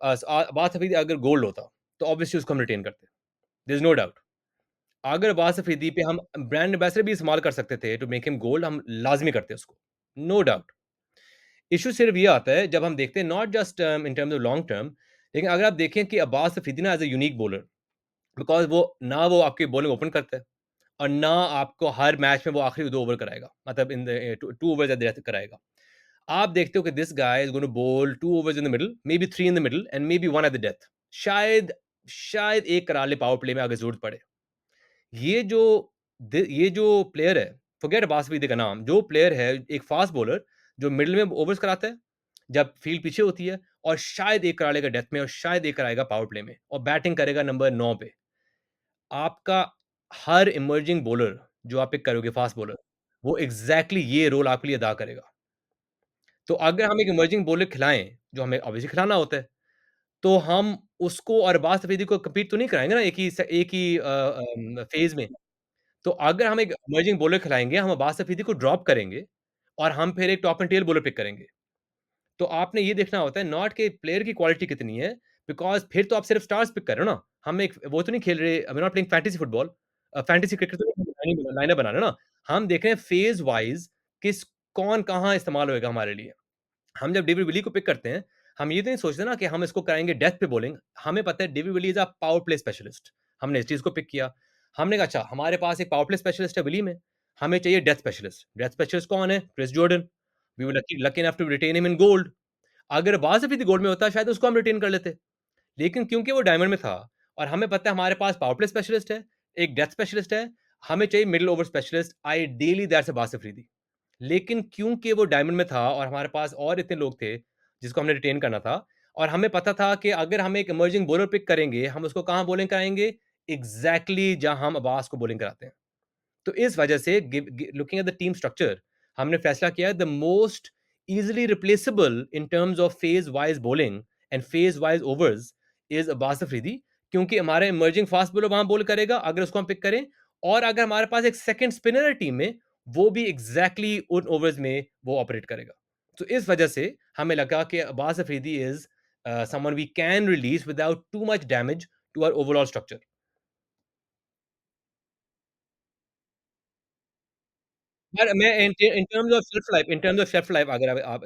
अब्बास हफ़ीदी अगर गोल्ड होता, तो ऑब्वियसली उसको हम रिटेन करते। There is no doubt. अगर अब्बास हफ़ीदी पे हम ब्रांड एम्बेसडर भी इस्तेमाल कर सकते थे टू मेक हिम गोल्ड, हम लाज़मी करते उसको, नो डाउट। इश्यू सिर्फ़ ये आता है जब हम देखते हैं not just in terms of long term, लेकिन अगर आप देखें कि अब्बास हफ़ीदी ना as a unique bowler, because वो आपकी बॉलिंग ओपन करता है और ना आपको हर मैच में वो आखिरी 2 ओवर कराएगा। मतलब in the 2 overs at the death कराएगा। आप देखते हो कि दिस गाय इज़ गोना बोल 2 overs in the middle, maybe 3 in the middle and maybe 1 at the death. शायद शायद 1 करा ले पावर प्ले में अगर ज़रूरत पड़े। ये जो ये जो प्लेयर है, फॉरगेट अब्बास हफ़ीदी का नाम, जो प्लेयर है एक फास्ट बॉलर जो मिडल में ओवर्स कराता है, जब फील्ड पीछे होती है और शायद 1 करा लेगा डेथ में और शायद 1 कराएगा पावर प्ले में और बैटिंग करेगा नंबर 9 पे। आपका हर इमर्जिंग बॉलर जो आप पिक करोगे फास्ट बॉलर, वो एग्ज़ैक्टली ये रोल आपके लिए अदा करेगा। तो अगर हम एक इमर्जिंग बॉलर खिलाएँ, जो हमें ऑब्वियसली खिलाना होता है, तो हम उसको और अब्बास हफ़ीदी को कम्पीट तो नहीं कराएँगे ना एक ही फ़ेज़ में। तो अगर हम एक इमर्जिंग बॉलर खिलाएँगे, हम अब्बास हफ़ीदी को ड्रॉप करेंगे और हम फिर एक top and tail bowler pick करेंगे। तो आपने ये देखना होता है नॉट कि प्लेयर की क्वालिटी कितनी है, बिकॉज़ फिर तो आप सिर्फ स्टार्स पिक कर रहे हो ना। हम एक वो तो नहीं खेल रहे, we are not playing fantasy football, fantasy cricket तो नहीं लाइनअप बना रहे ना। हम देख रहे हैं फ़ेज़ वाइज़ किस कौन कहाँ इस्तेमाल होएगा हमारे लिए। हम जब डेविड विली को पिक करते हैं, हम ये तो नहीं सोचते ना कि हम इसको कराएँगे डेथ पे बॉलिंग। हमें पता है David Willey is a power play specialist. हमने इस चीज़ को पिक किया। हमने कहा अच्छा हमारे पास एक पावर प्ले स्पेशलिस्ट है विली में, हमें चाहिए डेथ स्पेशलिस्ट। डेथ स्पेशलिस्ट कौन है? Chris Jordan. We were lucky lucky enough to retain him in gold. अगर बाज़ हफ़ीदी गोल्ड में होता शायद उसको हम रिटेन कर लेते। लेकिन क्योंकि वो डायमंड में था और हमें पता है हमारे पास पावर प्ले स्पेशलिस्ट है, एक डेथ स्पेशलिस्ट है, हमें चाहिए middle over specialist, ideally that's Abbas Afridi. लेकिन क्योंकि वो डायमंड में था और हमारे पास और इतने लोग थे, जिसको हमने रिटेन करना था और हमें पता था कि अगर हम एक इमर्जिंग बॉलर पिक करेंगे, हम उसको कहाँ बॉलिंग कराएँगे? एग्ज़ैक्टली जहाँ हम अब्बास को बॉलिंग कराते हैं। तो इस वजह से looking at the team structure, हमने फैसला किया the most easily replaceable in terms of phase wise bowling and phase wise overs is Abbas Afridi, क्योंकि हमारा इमर्जिंग फास्ट बॉलर वहां बॉल करेगा अगर उसको हम पिक करें, और अगर हमारे पास एक सेकंड स्पिनर है टीम में, वो भी एग्जैक्टली exactly उन ओवर्स में वो ऑपरेट करेगा। तो इस वजह से हमें लगा कि Abbas Afridi is someone we can release without too much damage to our overall structure. पर मैं in terms of shelf life अगर आप